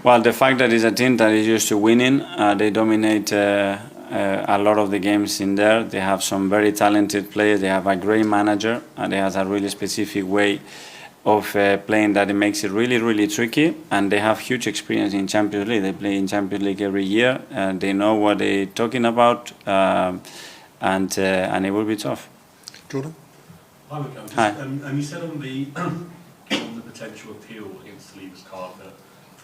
Well, the fact that it's a team that is used to winning, they dominate a lot of the games in there. They have some very talented players. They have a great manager, and they have a really specific way of playing that it makes it really, really tricky. And they have huge experience in Champions League. They play in Champions League every year, and they know what they're talking about, and it will be tough. Jordan? Hi, Mikel. Hi. You said on the on the potential appeal against the Leavers card that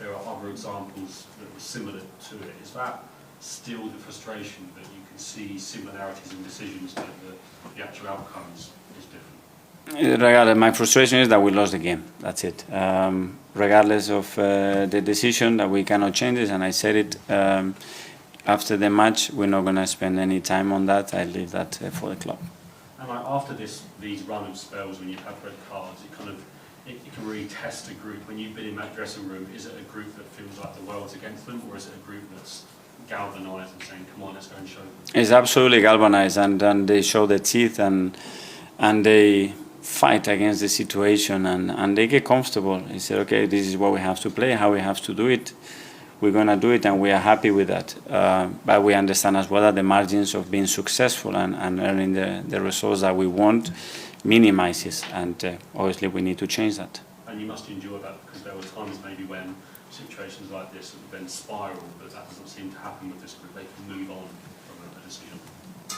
there are other examples that were similar to it. Is that still the frustration that you can see similarities in decisions, but the actual outcomes is different? Regardless, my frustration is that we lost the game. That's it. Regardless of the decision, that we cannot change this, and I said it after the match, we're not going to spend any time on that. I leave that for the club. And like after these run of spells when you've had red cards, it can really test a group. When you've been in that dressing room, is it a group that feels like the world's against them, or is it a group that's galvanised and saying, come on, let's go and show them? It's absolutely galvanized, and they show their teeth, and they fight against the situation, and they get comfortable. They say, okay, this is what we have to play, how we have to do it. We're going to do it, and we are happy with that. But we understand as well that the margins of being successful and earning the results that we want minimizes, and obviously we need to change that. And you must endure that, because there were times maybe when situations like this have then spiral, but that doesn't seem to happen with this group. They can move on from a decision.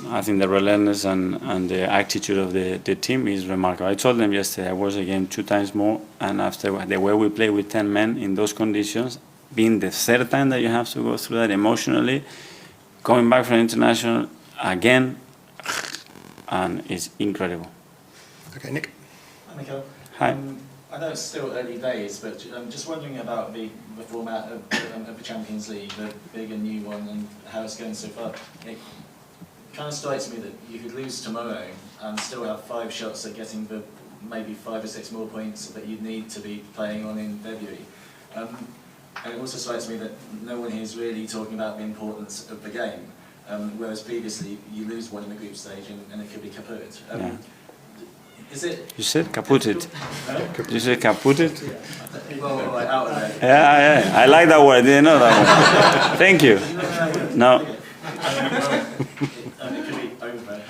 I think the relentlessness and the attitude of the team is remarkable. I told them yesterday I watched the game 2 times more, and after the way we play with 10 men in those conditions, being the 3rd time that you have to go through that emotionally, coming back from international again, and it's incredible. Okay, Nick. Hi, Mikel. Hi. I know it's still early days, but I'm just wondering about the format of the Champions League, the big and new one, and how it's going so far. It kind of strikes me that you could lose tomorrow and still have 5 shots at getting the maybe 5 or 6 more points that you'd need to be playing on in February. And it also strikes me that no one here is really talking about the importance of the game, whereas previously you lose one in the group stage and it could be kaput. Yeah. Is it? You said kaput it. No? You said kaput it? Well, right, out of there. Yeah, I like that word. I didn't know that word. Thank you. No. It could be over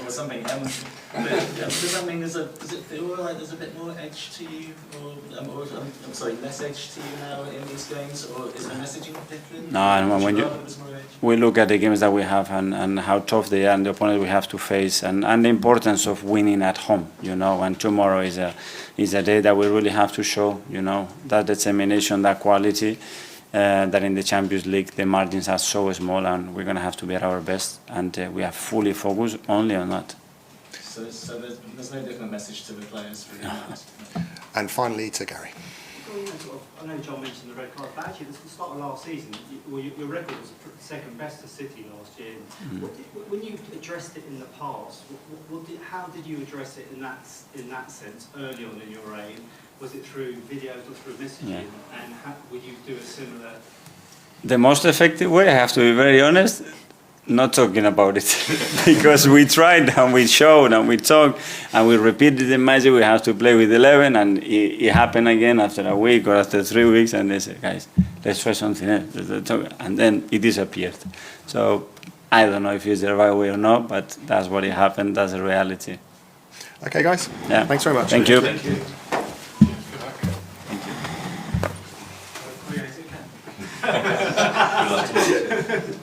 or something. Does that mean does it feel like there's a bit more edge to you, or I'm sorry, less edge to you now in these games, or is the messaging different? No, when we look at the games that we have and how tough they are and the opponents we have to face, and the importance of winning at home, and tomorrow is a day that we really have to show, that determination, that quality, that in the Champions League the margins are so small, and we're going to have to be at our best, and we are fully focused only on that. So there's no different message to the players for you. And finally to Gary. I know John mentioned the red card, but actually at the start of last season, your record was 2nd best to City last year. When you addressed it in the past, how did you address it in that sense early on in your reign? Was it through videos or through messaging? Yeah. And would you do a similar? The most effective way, I have to be very honest, not talking about it. Because we tried and we showed and we talked and we repeated the magic we have to play with 11, and it happened again after a week or after 3 weeks, and they said, guys, let's try something else. And then it disappeared. So I don't know if it's the right way or not, but that's what it happened. That's the reality. Okay, guys. Yeah. Thanks very much. Thank you. Thank you. Oh, yeah, is it okay?